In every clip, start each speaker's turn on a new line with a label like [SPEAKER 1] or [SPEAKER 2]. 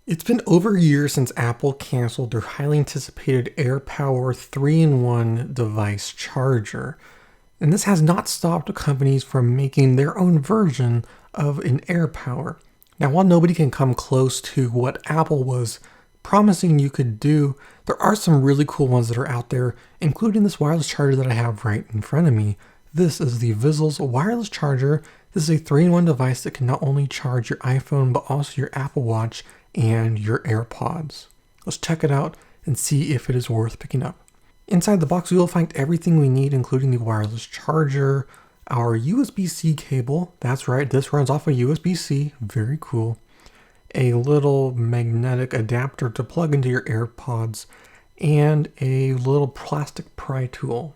[SPEAKER 1] It's been over a year since Apple canceled their highly anticipated AirPower 3-in-1 device charger. And this has not stopped companies from making their own version of an AirPower. Now, while nobody can come close to what Apple was promising you could do, there are some really cool ones that are out there, including this wireless charger that I have right in front of me. This is the Vissles wireless charger. This is a 3-in-1 device that can not only charge your iPhone, but also your Apple Watch and your AirPods. Let's check it out and see if it is worth picking up. Inside the box, we will find everything we need, including the wireless charger, our USB-C cable. That's right, this runs off of USB-C. Very cool. A little magnetic adapter to plug into your AirPods, and a little plastic pry tool.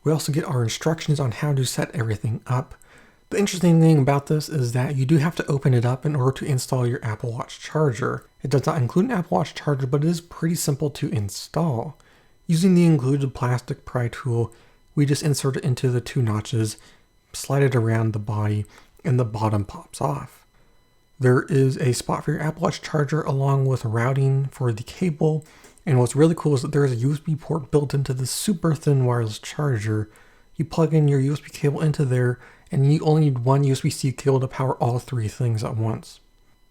[SPEAKER 1] We also get our instructions on how to set everything up. The interesting thing about this is that you do have to open it up in order to install your Apple Watch charger. It does not include an Apple Watch charger, but it is pretty simple to install. Using the included plastic pry tool, we just insert it into the 2 notches, slide it around the body, and the bottom pops off. There is a spot for your Apple Watch charger along with routing for the cable. And what's really cool is that there is a USB port built into this super thin wireless charger. You plug in your USB cable into there, and you only need one USB-C cable to power all 3 things at once.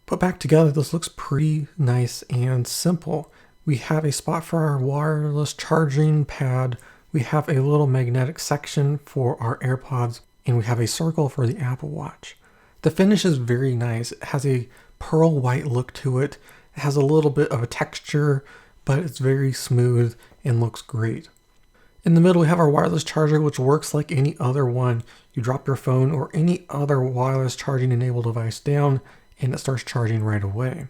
[SPEAKER 1] Put back together, this looks pretty nice and simple. We have a spot for our wireless charging pad, we have a little magnetic section for our AirPods, and we have a circle for the Apple Watch. The finish is very nice. It has a pearl white look to it. It has a little bit of a texture, but it's very smooth and looks great. In the middle, we have our wireless charger, which works like any other one. You drop your phone or any other wireless charging enabled device down, and it starts charging right away.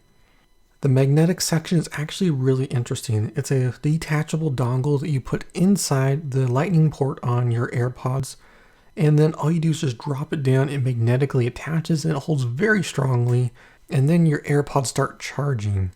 [SPEAKER 1] The magnetic section is actually really interesting. It's a detachable dongle that you put inside the lightning port on your AirPods, and then all you do is just drop it down. It magnetically attaches and it holds very strongly, and then your AirPods start charging.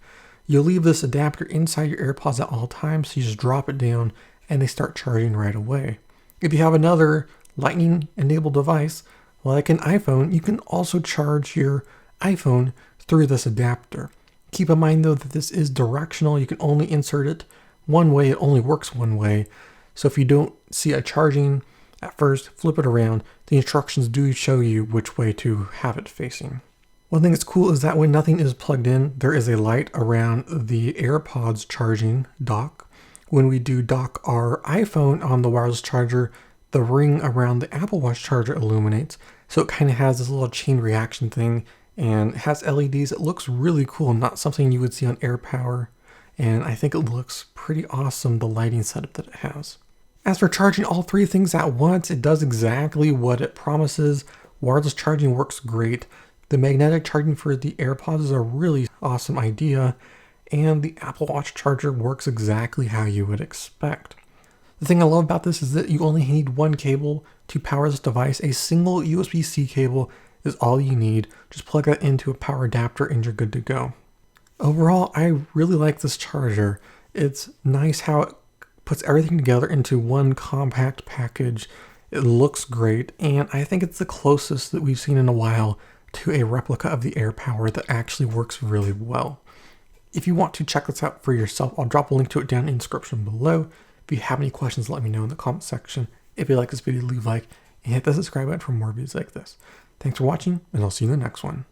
[SPEAKER 1] You'll leave this adapter inside your AirPods at all times, so you just drop it down and they start charging right away. If you have another lightning enabled device like an iPhone, you can also charge your iPhone through this adapter. Keep in mind though that this is directional. You can only insert it one way. It only works one way. So if you don't see it charging at first, flip it around. The instructions do show you which way to have it facing. One thing that's cool is that when nothing is plugged in, there is a light around the AirPods charging dock. When we do dock our iPhone on the wireless charger, the ring around the Apple Watch charger illuminates. So it kind of has this little chain reaction thing, and it has LEDs. It looks really cool, not something you would see on AirPower. And I think it looks pretty awesome, the lighting setup that it has. As for charging all 3 things at once, it does exactly what it promises. Wireless charging works great. The magnetic charging for the AirPods is a really awesome idea. And the Apple Watch charger works exactly how you would expect. The thing I love about this is that you only need one cable to power this device. A single USB-C cable is all you need. Just plug that into a power adapter and you're good to go. Overall, I really like this charger. It's nice how it puts everything together into one compact package. It looks great, and I think it's the closest that we've seen in a while to a replica of the AirPower that actually works really well. If you want to check this out for yourself, I'll drop a link to it down in the description below. If you have any questions, let me know in the comment section. If you like this video, leave a like and hit the subscribe button for more videos like this. Thanks for watching, and I'll see you in the next one.